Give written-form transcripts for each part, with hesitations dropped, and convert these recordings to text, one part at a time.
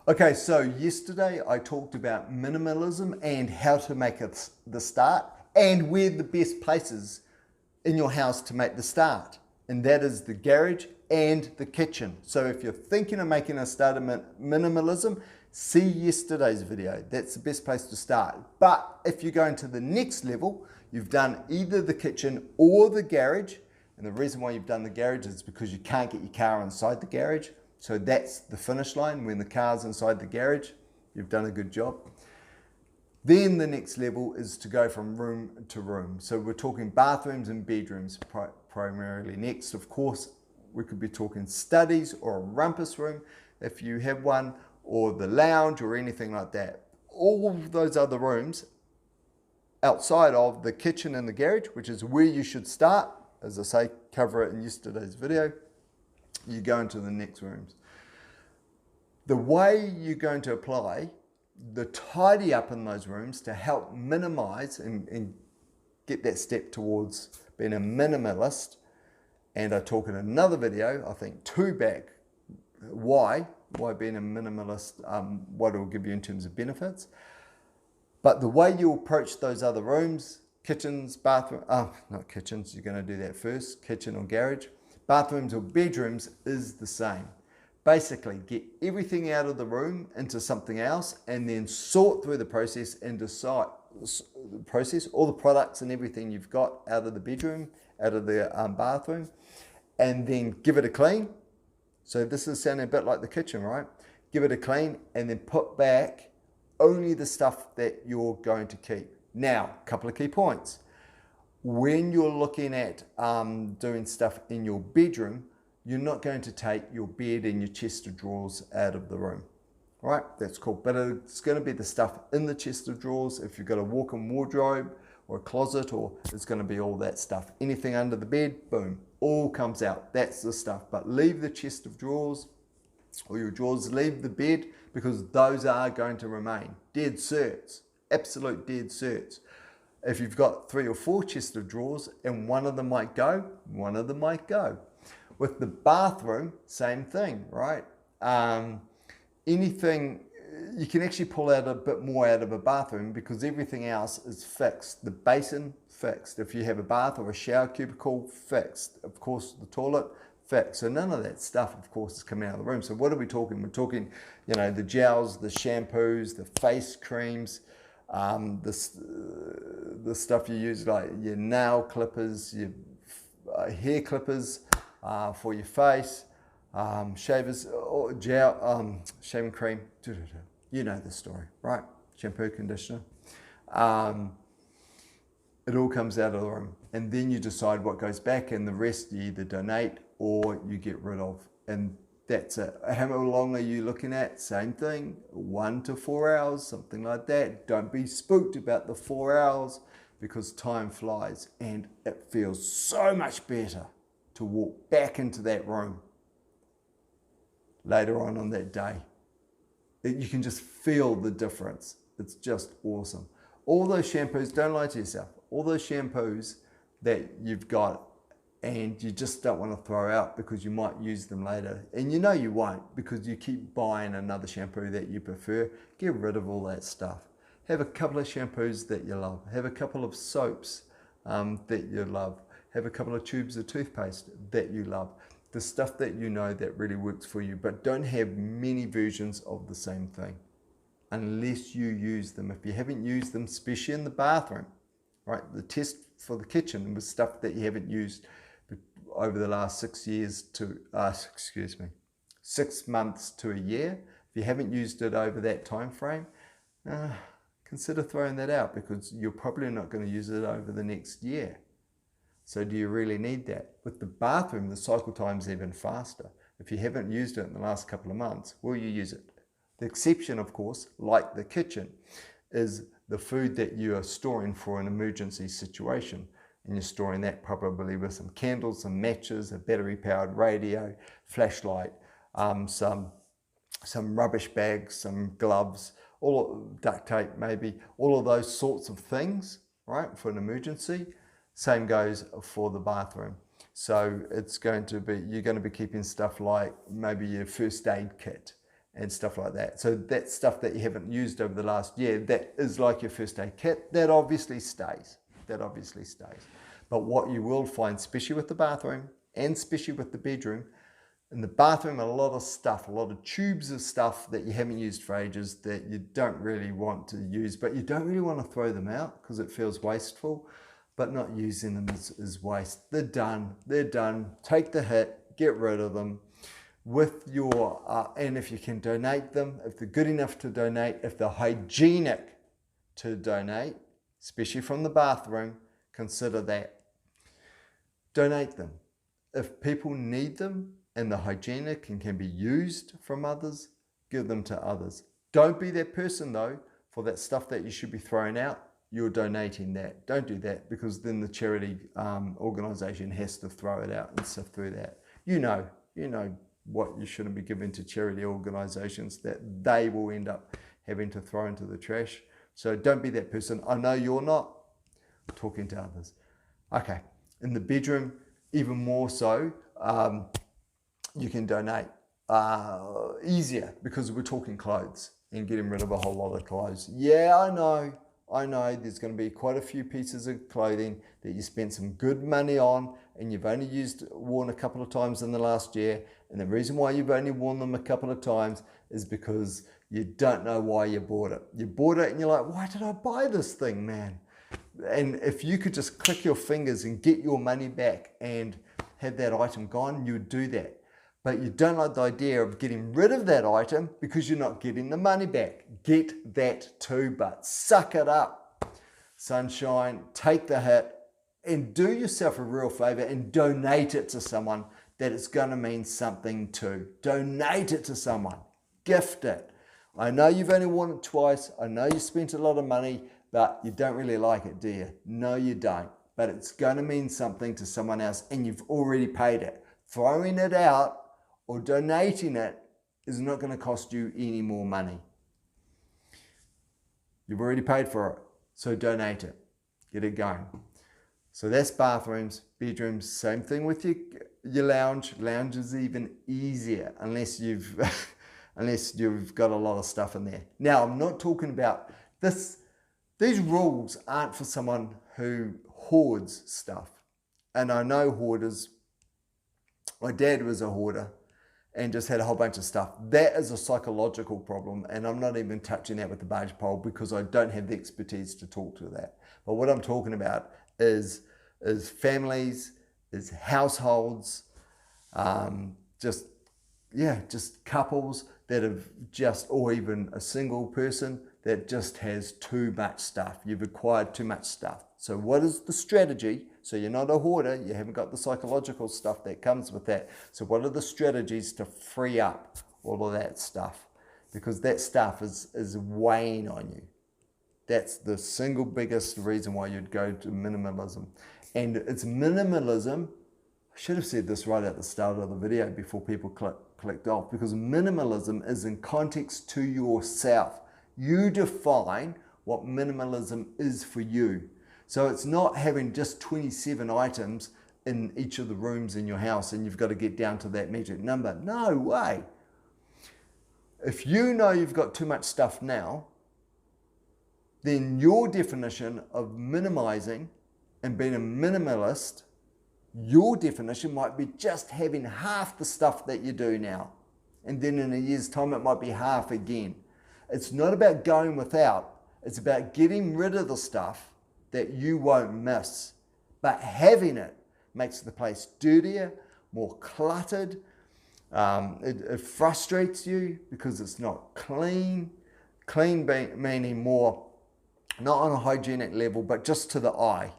Okay, so yesterday I talked about minimalism and how to make it the start and where the best places in your house to make the start. And that is the garage and the kitchen. So if you're thinking of making a start of minimalism, see yesterday's video. That's the best place to start. But if you're going to the next level, you've done either the kitchen or the garage. And the reason why you've done the garage is because you can't get your car inside the garage. So that's the finish line. When the car's inside the garage, you've done a good job. Then the next level is to go from room to room. So we're talking bathrooms and bedrooms primarily. Next, of course, we could be talking studies or a rumpus room if you have one, or the lounge or anything like that. All of those other rooms outside of the kitchen and the garage, which is where you should start, as I say, cover it in yesterday's video, you go into the next rooms. The way you're going to apply the tidy up in those rooms to help minimize and get that step towards being a minimalist, and I talk in another video, I think 2 back, why being a minimalist, what it will give you in terms of benefits. But the way you approach those other rooms, kitchens, bathroom, not kitchens, you're going to do that first, kitchen or garage, bathrooms or bedrooms is the same. Basically, get everything out of the room into something else and then sort through the process and decide the process, all the products and everything you've got out of the bedroom, out of the bathroom, and then give it a clean. So this is sounding a bit like the kitchen, right? Give it a clean and then put back only the stuff that you're going to keep. Now, a couple of key points. When you're looking at doing stuff in your bedroom, you're not going to take your bed and your chest of drawers out of the room, right? That's cool. But it's going to be the stuff in the chest of drawers. If you've got a walk-in wardrobe or a closet, or it's going to be all that stuff. Anything under the bed, boom, all comes out. That's the stuff. But leave the chest of drawers or your drawers, leave the bed, because those are going to remain. Dead certs, absolute dead certs. If you've got 3 or 4 chests of drawers and one of them might go, one of them might go. With the bathroom, same thing, right? Anything, you can actually pull out a bit more out of a bathroom because everything else is fixed. The basin, fixed. If you have a bath or a shower cubicle, fixed. Of course, the toilet, fixed. So none of that stuff, of course, is coming out of the room. So what are we talking? We're talking, you know, the gels, the shampoos, the face creams, the stuff you use, like your nail clippers, your hair clippers, for your face, shavers, or gel, shaving cream, you know the story, right? Shampoo, conditioner. It all comes out of the room. And then you decide what goes back, and the rest you either donate or you get rid of. And that's it. How long are you looking at? Same thing, 1 to 4 hours, something like that. Don't be spooked about the 4 hours, because time flies and it feels so much better to walk back into that room later on that day. You can just feel the difference. It's just awesome. All those shampoos, don't lie to yourself, all those shampoos that you've got and you just don't want to throw out because you might use them later, and you know you won't because you keep buying another shampoo that you prefer, get rid of all that stuff. Have a couple of shampoos that you love. Have a couple of soaps that you love. Have a couple of tubes of toothpaste that you love. The stuff that you know that really works for you, but don't have many versions of the same thing unless you use them. If you haven't used them, especially in the bathroom, right? The test for the kitchen was stuff that you haven't used over the last 6 years to, 6 months to a year. If you haven't used it over that time frame, consider throwing that out, because you're probably not going to use it over the next year. So do you really need that? With the bathroom, the cycle time's even faster. If you haven't used it in the last couple of months, will you use it? The exception, of course, like the kitchen, is the food that you are storing for an emergency situation. And you're storing that probably with some candles, some matches, a battery-powered radio, flashlight, some rubbish bags, some gloves, duct tape maybe, all of those sorts of things, right, for an emergency. Same goes for the bathroom. So it's going to be, you're going to be keeping stuff like maybe your first aid kit, and stuff like that. So that stuff that you haven't used over the last year, that is like your first aid kit, that obviously stays. That obviously stays. But what you will find, especially with the bathroom and especially with the bedroom, in the bathroom, a lot of stuff, a lot of tubes of stuff that you haven't used for ages that you don't really want to use, but you don't really want to throw them out because it feels wasteful, but not using them is waste. They're done. They're done. Take the hit, get rid of them. With your, and if you can donate them, if they're good enough to donate, if they're hygienic to donate, especially from the bathroom, consider that. Donate them. If people need them, and they're hygienic and can be used from others, give them to others. Don't be that person though, for that stuff that you should be throwing out, you're donating that. Don't do that, because then the charity organization has to throw it out and sift through that. You know what you shouldn't be giving to charity organizations that they will end up having to throw into the trash. So don't be that person. I know you're not. Talking to others. Okay, in the bedroom, even more so, you can donate easier, because we're talking clothes and getting rid of a whole lot of clothes. Yeah, I know there's going to be quite a few pieces of clothing that you spent some good money on and you've only worn a couple of times in the last year. And the reason why you've only worn them a couple of times is because you don't know why you bought it. You bought it and you're like, why did I buy this thing, man? And if you could just click your fingers and get your money back and have that item gone, you would do that. But you don't like the idea of getting rid of that item because you're not getting the money back. Get that too, but suck it up. Sunshine, take the hit and do yourself a real favor and donate it to someone that it's going to mean something to. Donate it to someone. Gift it. I know you've only worn it twice. I know you spent a lot of money, but you don't really like it, do you? No, you don't. But it's going to mean something to someone else and you've already paid it. Throwing it out or donating it is not going to cost you any more money. You've already paid for it, so donate it. Get it going. So that's bathrooms, bedrooms, same thing with your lounge. Lounge is even easier unless you've got a lot of stuff in there. Now, I'm not talking about this. These rules aren't for someone who hoards stuff. And I know hoarders. My dad was a hoarder and just had a whole bunch of stuff. That is a psychological problem, and I'm not even touching that with the barge pole because I don't have the expertise to talk to that. But what I'm talking about is families, is households, just couples that have or even a single person that just has too much stuff. You've acquired too much stuff. So what is the strategy? So you're not a hoarder, you haven't got the psychological stuff that comes with that. So what are the strategies to free up all of that stuff? Because that stuff is weighing on you. That's the single biggest reason why you'd go to minimalism. And it's minimalism, I should have said this right at the start of the video before people clicked off, because minimalism is in context to yourself. You define what minimalism is for you. So it's not having just 27 items in each of the rooms in your house and you've got to get down to that magic number. No way. If you know you've got too much stuff now, then your definition of minimizing and being a minimalist, your definition might be just having half the stuff that you do now. And then in a year's time, it might be half again. It's not about going without. It's about getting rid of the stuff that you won't miss. But having it makes the place dirtier, more cluttered. It frustrates you because it's not clean. Clean meaning more, not on a hygienic level, but just to the eye.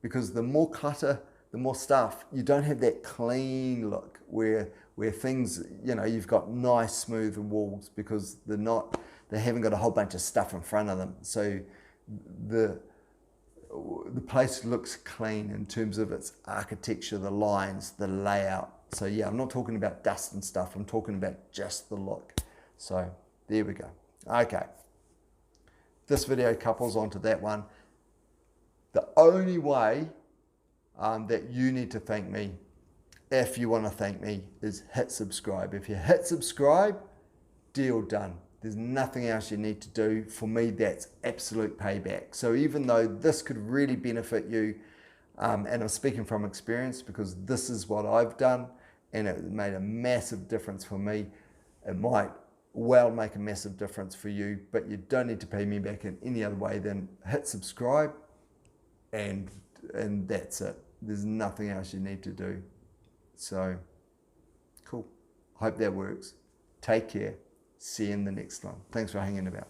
Because the more clutter, the more stuff, you don't have that clean look where things, you've got nice smooth walls because they haven't got a whole bunch of stuff in front of them. So the place looks clean in terms of its architecture, the lines, the layout. So yeah, I'm not talking about dust and stuff. I'm talking about just the look. So there we go. Okay. This video couples onto that one. The only way that you need to thank me, if you want to thank me, is hit subscribe. If you hit subscribe, deal done. There's nothing else you need to do. For me, that's absolute payback. So even though this could really benefit you, and I'm speaking from experience because this is what I've done and it made a massive difference for me, it might well make a massive difference for you, but you don't need to pay me back in any other way than hit subscribe, and that's it. There's nothing else you need to do. So cool. Hope that works. Take care. See you in the next one. Thanks for hanging about.